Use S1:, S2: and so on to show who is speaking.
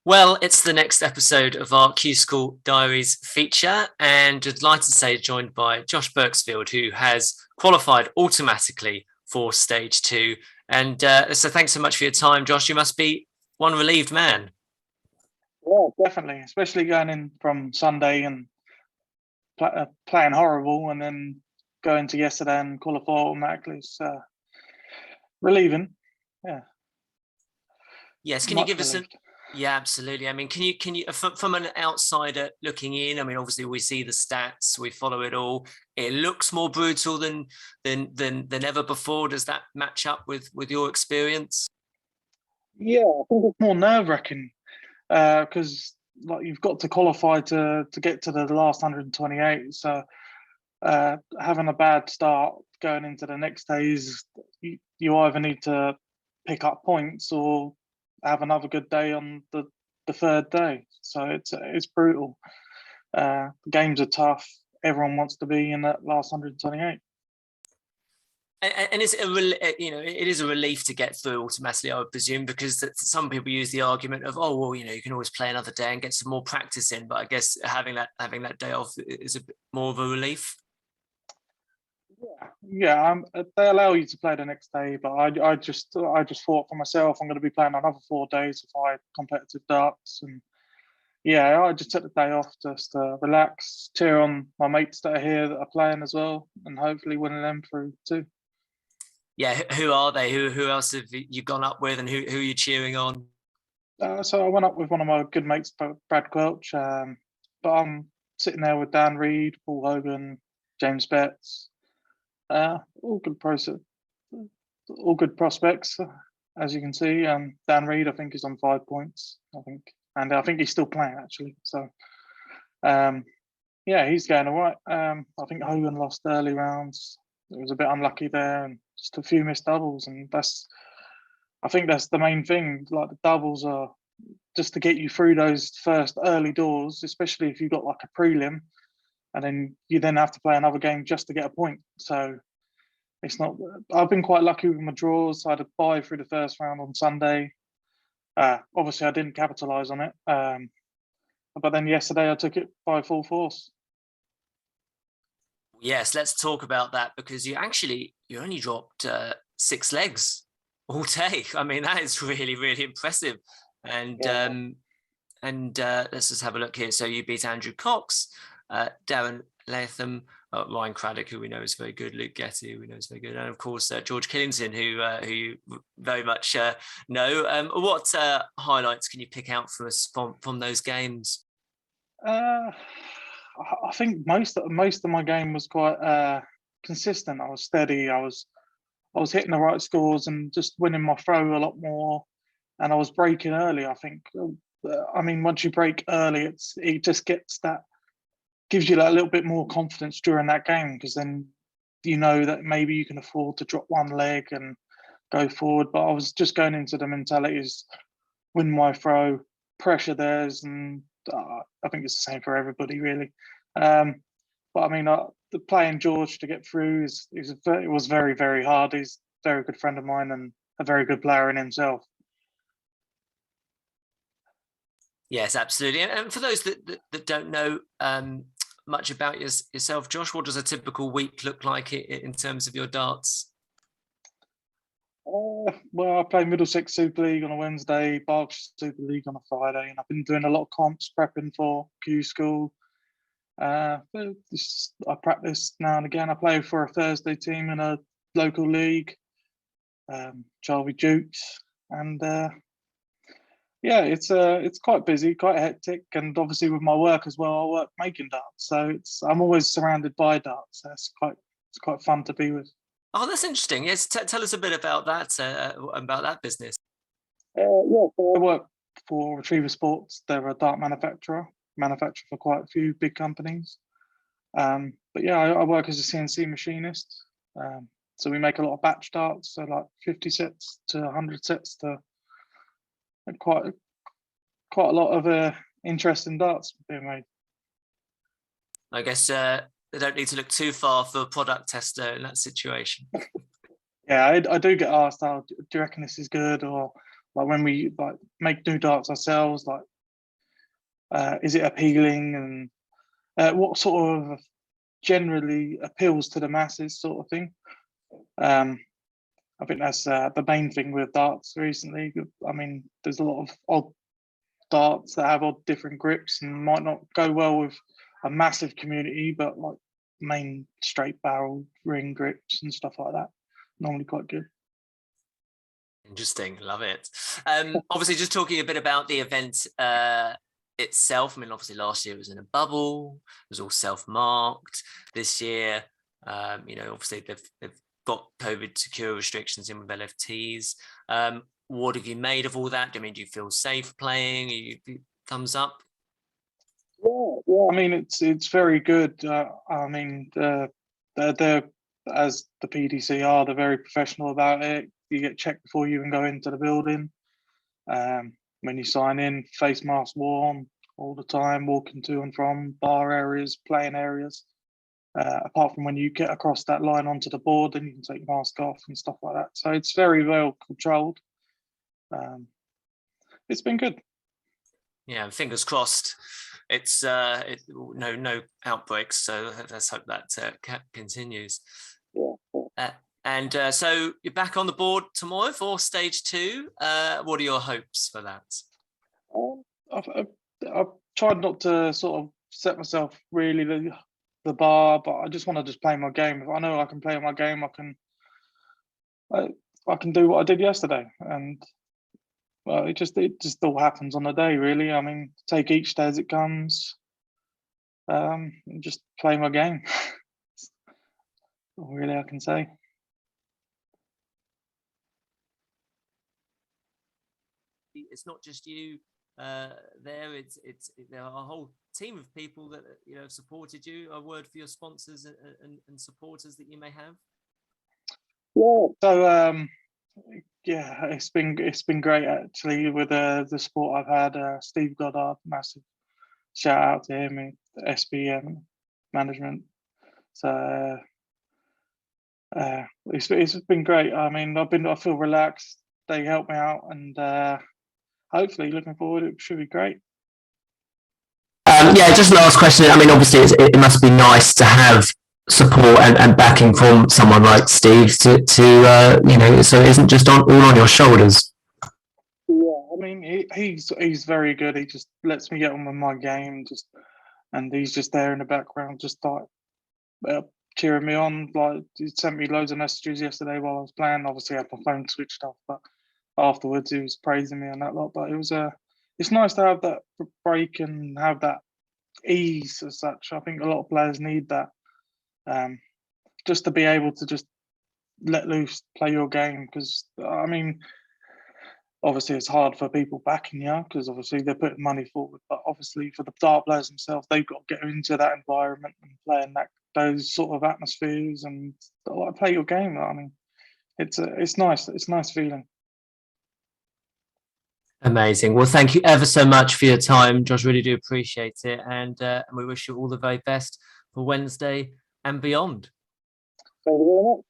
S1: Well, it's the next episode of our Q School Diaries feature, and I'd like to say joined by Josh Burksfield, who has qualified automatically for stage two. And so thanks so much for your time, Josh. You must be one relieved man.
S2: Yeah, definitely, especially going in from Sunday and playing horrible, and then going to yesterday and qualify automatically. It's relieving. Yeah.
S1: Yes, can you
S2: Much
S1: give us
S2: relieved.
S1: Yeah, absolutely. I mean, can you from an outsider looking in? I mean, obviously we see the stats, we follow it all. It looks more brutal than ever before. Does that match up with your experience?
S2: Yeah, I think it's more nerve-wracking because like you've got to qualify to get to the last 128. So having a bad start going into the next days, you either need to pick up points or have another good day on the third day. So it's brutal. The games are tough. Everyone wants to be in that last 128.
S1: And it's it is a relief to get through automatically, I would presume, because some people use the argument of, oh well, you can always play another day and get some more practice in. But I guess having that day off is a bit more of a relief.
S2: Yeah. They allow you to play the next day, but I just thought for myself, I'm going to be playing another 4 days if I competitive darts, and yeah, I just took the day off just to relax, cheer on my mates that are here that are playing as well, and hopefully winning them through too.
S1: Yeah, who are they? Who else have you gone up with, and who are you cheering on?
S2: So I went up with one of my good mates, Brad Quelch, but I'm sitting there with Dan Reed, Paul Hogan, James Betts, all good all good prospects, as you can see. Dan Reed, I think, is on 5 points, I think, and I think he's still playing actually. So, yeah, he's going all right. I think Hogan lost early rounds. It was a bit unlucky there, and just a few missed doubles, and I think that's the main thing. Like the doubles are just to get you through those first early doors, especially if you've got like a prelim, and then you then have to play another game just to get a point. So it's not. I've been quite lucky with my draws. I had a bye through the first round on Sunday. Obviously, I didn't capitalise on it, but then yesterday I took it by full force.
S1: Yes, let's talk about that, because you only dropped 6 legs all day. I mean, that is really, really impressive. And
S2: Yeah.
S1: Let's just have a look here. So you beat Andrew Cox, Darren Latham, Ryan Craddock, who we know is very good, Luke Getty, who we know is very good, and of course George Killington, who you very much know. What highlights can you pick out for us from those games?
S2: I think most of my game was quite consistent. I was steady. I was hitting the right scores and just winning my throw a lot more, and I was breaking early. I think. I mean, once you break early, it just gives you that little bit more confidence during that game, because then you know that maybe you can afford to drop one leg and go forward. But I was just going into the mentality is win my throw, pressure theirs, and I think it's the same for everybody really. But I mean, the playing George to get through it was very, very hard. He's a very good friend of mine and a very good player in himself.
S1: Yes, absolutely. And for those that don't know much about yourself, Josh, what does a typical week look like in terms of your darts?
S2: Well, I play Middlesex Super League on a Wednesday, Berkshire Super League on a Friday, and I've been doing a lot of comps prepping for Q School. I practice now and again. I play for a Thursday team in a local league, Charlie Dukes, and yeah, it's quite busy, quite hectic, and obviously with my work as well, I work making darts, so I'm always surrounded by darts. So it's quite fun to be with.
S1: Oh, that's interesting. Yes, tell us a bit about that business.
S2: Yeah, so I work for Retriever Sports. They're a dart manufacturer for quite a few big companies. But yeah, I work as a CNC machinist. So we make a lot of batch darts, so like 50 sets to 100 sets to quite a lot of interesting darts being made.
S1: I guess they don't need to look too far for a product tester in that situation.
S2: Yeah, I do get asked, "Oh, do you reckon this is good?" Or like when we like make new darts ourselves, like is it appealing, and what sort of generally appeals to the masses, sort of thing. I think that's the main thing with darts recently. I mean, there's a lot of odd darts that have odd different grips and might not go well with a massive community, but like main straight barrel ring grips and stuff like that, normally quite good.
S1: Interesting, love it. Obviously, just talking a bit about the event itself. I mean, obviously last year it was in a bubble, it was all self-marked. This year, obviously they've got COVID secure restrictions in with LFTs. What have you made of all that? Do you feel safe playing? Are you thumbs up?
S2: Yeah. I mean, it's very good. I mean, they're as the PDC are, they're very professional about it. You get checked before you even go into the building. When you sign in, face mask worn all the time, walking to and from bar areas, playing areas. Apart from when you get across that line onto the board, then you can take your mask off and stuff like that. So it's very well controlled. It's been good.
S1: Yeah, fingers crossed. It's no outbreaks, so let's hope that continues.
S2: Yeah.
S1: So you're back on the board tomorrow for stage 2. What are your hopes for that?
S2: I've tried not to sort of set myself really the bar, but I just want to play my game. If I know I can play my game, I can do what I did yesterday, and well, it just all happens on the day, really. I mean, take each day as it comes, and just play my game. That's all really I can say.
S1: It's not just you there. It's there are a whole team of people that have supported you. A word for your sponsors and supporters that you may have.
S2: Yeah. So yeah, it's been great actually with the support I've had. Steve Goddard, massive shout out to him, SBM management. So it's been great. I mean, I feel relaxed. They help me out, and hopefully, looking forward, it should be great.
S3: Yeah, just last question. I mean, obviously, it must be nice to have support and backing from someone like Steve to so it isn't just all on your shoulders.
S2: Yeah, I mean, he's very good. He just lets me get on with my game, and he's just there in the background, just like cheering me on. Like, he sent me loads of messages yesterday while I was playing. Obviously, I had my phone switched off, but afterwards he was praising me and that lot. But it's nice to have that break and have that ease as such. I think a lot of players need that, just to be able to just let loose, play your game. Because I mean, obviously it's hard for people backing you because obviously they're putting money forward. But obviously for the dart players themselves, they've got to get into that environment and play in those sort of atmospheres and like play your game. I mean, it's nice. It's a nice feeling.
S3: Amazing. Well, thank you ever so much for your time, Josh. Really do appreciate it, and we wish you all the very best for Wednesday and beyond.
S2: Thank you very much.